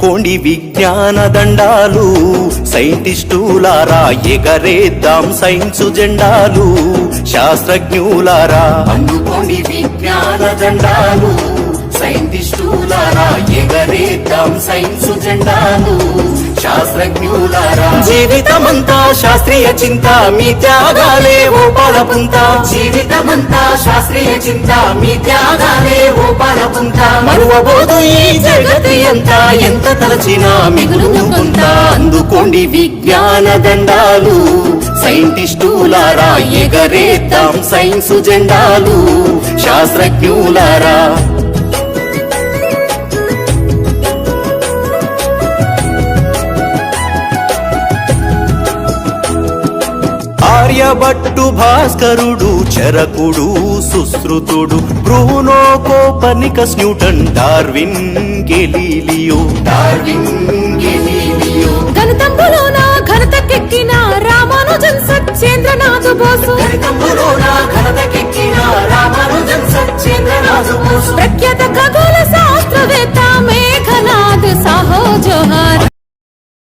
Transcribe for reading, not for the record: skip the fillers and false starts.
అందుకోండి విజ్ఞాన దండాలు, సైంటిస్టులారా ఎగరేద్దాం సైన్సు జెండాలు, శాస్త్రజ్ఞులారా అందుకోండి విజ్ఞాన దండాలు, సైంటిస్టులారా ఎగరేద్దాం సైన్సు జెండాలు, శాస్త్రజ్ఞులారా జీవితమంతా శాస్త్రీయ చింత మీ త్యాగాలే ఓ పాలపుంత, జీవితమంతా శాస్త్రీయ చింత మీ త్యాగాలే ఓ పాలపుంత, మరువబోదు ఈ జగతి అంతా ఎంత తలచినా మిగులును కొంత. అందుకోండి విజ్ఞాన దండాలు, సైంటిస్టులారా ఎగరేద్దాం సైన్సు జెండాలు, శాస్త్రజ్ఞులారా ఆర్యభట్టు, భాస్కరుడు, చరకుడు, సుశ్రుతుడు, Bruno, Copernicus, Newton, Darwin, Galileo, గణితంబులోన ఘనతకెక్కిన రామానుజన్, సత్యేంద్రనాథ్ బోసు, గణితంబులోన